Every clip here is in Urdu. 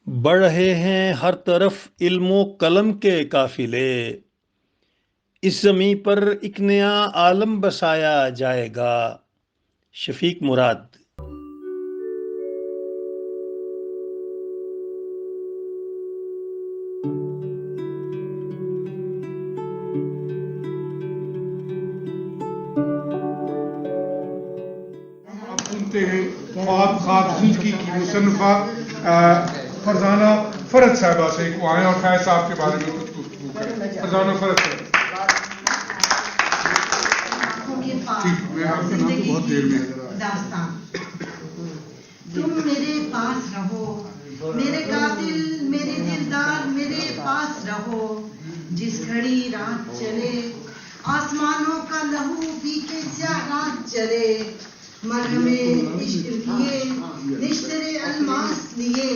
بڑھ رہے ہیں ہر طرف علم و قلم کے قافلے، اس زمیں پر ایک نیا عالم بسایا جائے گا۔ شفیق مراد۔ آپ سنتے ہیں خواب زندگی کی مصنفہ فرزانہ فرد صاحبہ سے کو آئیں اور فیض صاحب کے بارے میں کچھ گفتگو کریں۔ فرزانہ فرد صاحب۔ ٹھیک، میں آپ کے نام کو بہت دیر میں داستان۔ تم میرے پاس رہو، میرے قاتل، میرے دلدار، میرے پاس رہو، جس گھڑی رات چلے آسمانوں کا لہو پی کے سیاہ رات چلے، مرہم عشق کیے نشتر الماس لیے،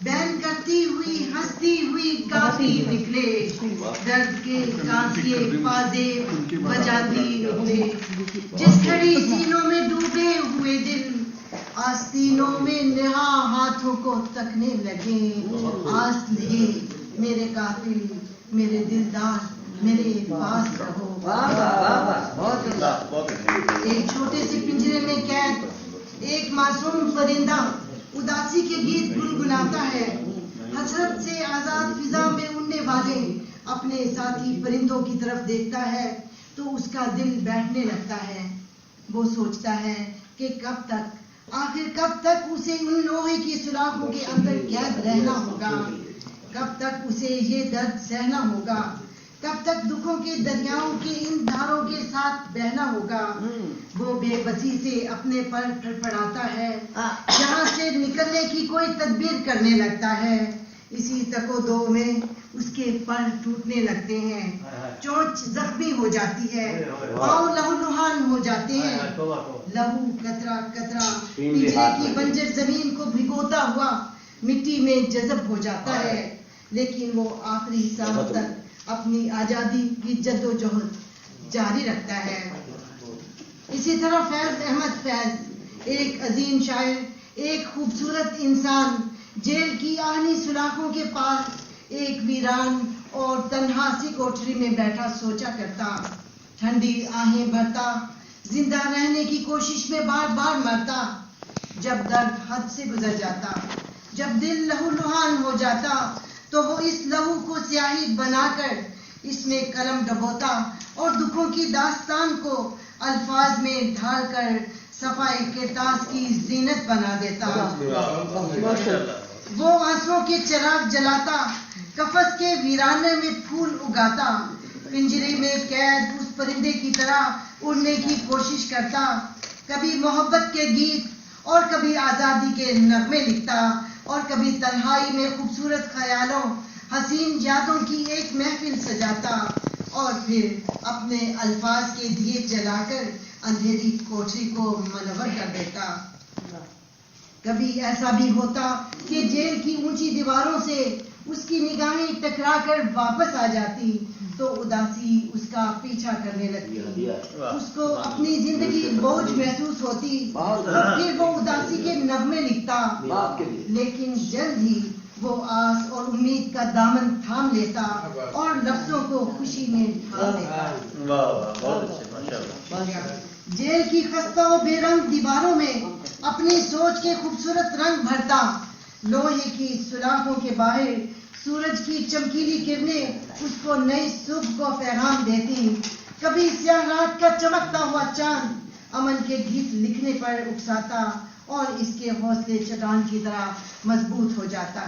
بین کرتی ہوئی ہنستی ہوئی گاتی نکلے، درد کے قافیے پازے بجاتی نکلے، جس گھڑی سینوں میں ڈوبے ہوئے دل آستینوں میں نہا ہاتھوں کو تکنے لگے، آس لیے میرے قاتل، میرے دلدار، میرے پاس رہو۔ ایک چھوٹے سے پنجرے میں قید ایک معصوم پرندہ اداسی کے گیت گنگناتا ہے، حسرت سے آزاد فضا میں اڑنے والے اپنے ساتھی پرندوں کی طرف دیکھتا ہے تو اس کا دل بیٹھنے لگتا ہے۔ وہ سوچتا ہے کہ کب تک، آخر کب تک اسے ان لوہے کی سلاخوں کے اندر قید رہنا ہوگا، کب تک اسے یہ درد سہنا ہوگا، کب تک دکھوں کے دریاؤں کے ان دھاروں کے ساتھ بہنا ہوگا۔ وہ بے بسی سے اپنے پر تڑپڑاتا ہے، یہاں سے نکلنے کی کوئی تدبیر کرنے لگتا ہے۔ اسی تک و دو میں اس کے پر ٹوٹنے لگتے ہیں، چونچ زخمی ہو جاتی ہے، پاؤں لہو لہان ہو جاتے ہیں، لہو قطرہ قطرہ پچھلے کی بنجر زمین کو بھگوتا ہوا مٹی میں جذب ہو جاتا ہے، لیکن وہ آخری سانس تک اپنی آزادی کی جد و جہد جاری رکھتا ہے۔ اسی طرح فیض احمد فیض ایک عظیم شاعر، ایک خوبصورت انسان، جیل کی آہنی سلاخوں کے پاس ایک ویران اور تنہا سی کوٹری میں بیٹھا سوچا کرتا، ٹھنڈی آہیں بھرتا، زندہ رہنے کی کوشش میں بار بار مرتا، جب درد حد سے گزر جاتا، جب دل لہو لہان ہو جاتا تو وہ اس لہو کو سیاہی بنا کر اس میں قلم ڈبوتا اور دکھوں کی داستان کو الفاظ میں ڈھال کر صفائے کرتاس کی زینت بنا دیتا۔ وہ آنسوں کے چراغ جلاتا، قفس کے ویرانے میں پھول اگاتا، پنجرے میں قید اس پرندے کی طرح اڑنے کی کوشش کرتا، کبھی محبت کے گیت اور کبھی آزادی کے نغمے لکھتا، اور کبھی تنہائی میں خوبصورت خیالوں، حسین یادوں کی ایک محفل سجاتا، اور پھر اپنے الفاظ کے دیے جلا کر اندھیری کوٹری کو منور کر دیتا۔ کبھی ایسا بھی ہوتا کہ جیل کی اونچی دیواروں سے اس کی نگاہیں ٹکرا کر واپس آ جاتی تو اداسی اس کا پیچھا کرنے لگتی، اس کو اپنی زندگی بوجھ محسوس ہوتی، پھر وہ اداسی کے نغمے لکھتا، لیکن جلد ہی وہ آس اور امید کا دامن تھام لیتا اور لفظوں کو خوشی میں ڈھال دیتا۔ جیل کی خستہ و بے رنگ دیواروں میں اپنی سوچ کے خوبصورت رنگ بھرتا، لوہے کی سلاخوں کے باہر سورج کی چمکیلی کرنیں اس کو نئی صبح کو پیغام دیتی، کبھی سیاہ رات کا چمکتا ہوا چاند امن کے گیت لکھنے پر اکساتا اور اس کے حوصلے چٹان کی طرح مضبوط ہو جاتا۔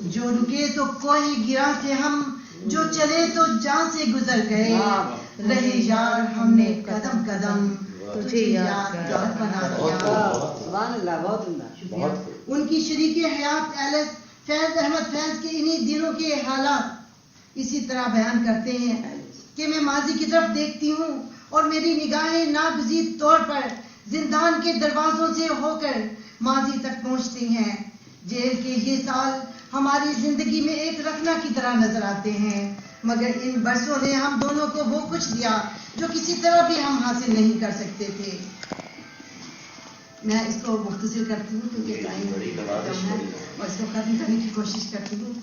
جو رکے تو کوئی گرا تھے ہم، جو چلے تو جان سے گزر گئے، رہے یار ہم نے قدم قدم تجھے یادگار بنا دیا۔ ان کی شریک حیات ایلس فیض احمد فیض کے انہی دنوں کے حالات اسی طرح بیان کرتے ہیں کہ میں ماضی کی طرف دیکھتی ہوں اور میری نگاہیں ناگزیر طور پر زندان کے دروازوں سے ہو کر ماضی تک پہنچتی ہیں۔ جیل کے یہ سال ہماری زندگی میں ایک رکھنا کی طرح نظر آتے ہیں، مگر ان برسوں نے ہم دونوں کو وہ کچھ دیا جو کسی طرح بھی ہم حاصل نہیں کر سکتے تھے۔ میں اس کو مختصر کرتی ہوں کیونکہ ٹائم کم ہے اور اس کو ختم کرنے کی کوشش کرتی ہوں.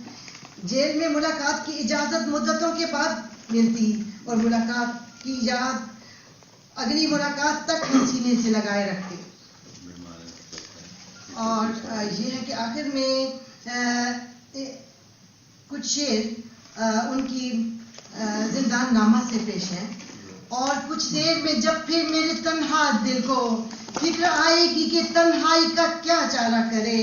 جیل میں ملاقات کی اجازت مدتوں کے بعد ملتی اور ملاقات کی یاد اگلی ملاقات تک ہم سینے سے لگائے رکھتے. اور یہ ہے کہ آخر میں کچھ شعر ان کی زندان نامہ سے پیش ہے. اور کچھ دیر میں جب پھر میرے تنہا دل کو فکر آئے گی کہ تنہائی کا کیا چارہ کرے,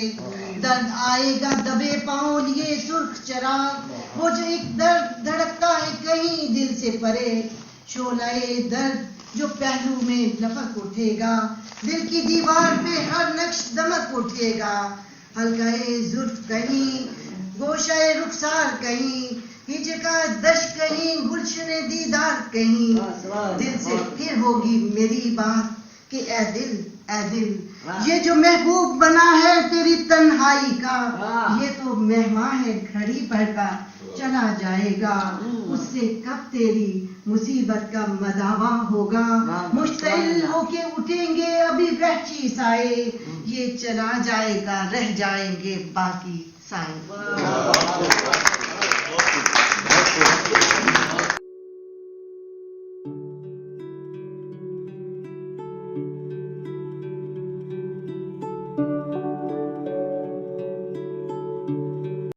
درد آئے گا دبے پاؤں لیے سرخ چراغ, وہ جو ایک درد دھڑکتا ہے کہیں دل سے پرے, شعلۂ درد جو پہلو میں لپک اٹھے گا, دل کی دیوار پہ ہر نقش دمک اٹھے گا, حلقۂ زلف کہیں گوشۂ رخسار کہیں, ہجر کا دش کہیں گلشن دیدار کہیں, دل سے پھر ہوگی میری بات کہ اے دل یہ جو محبوب بنا ہے تیری تنہائی کا, یہ تو مہمان ہے گھڑی پر کا چلا جائے گا, اس سے کب تیری مصیبت کا مداوا ہوگا, مشتعل ہو کے اٹھیں گے ابھی وحشی سائے, یہ چلا جائے گا رہ جائیں گے باقی سائے.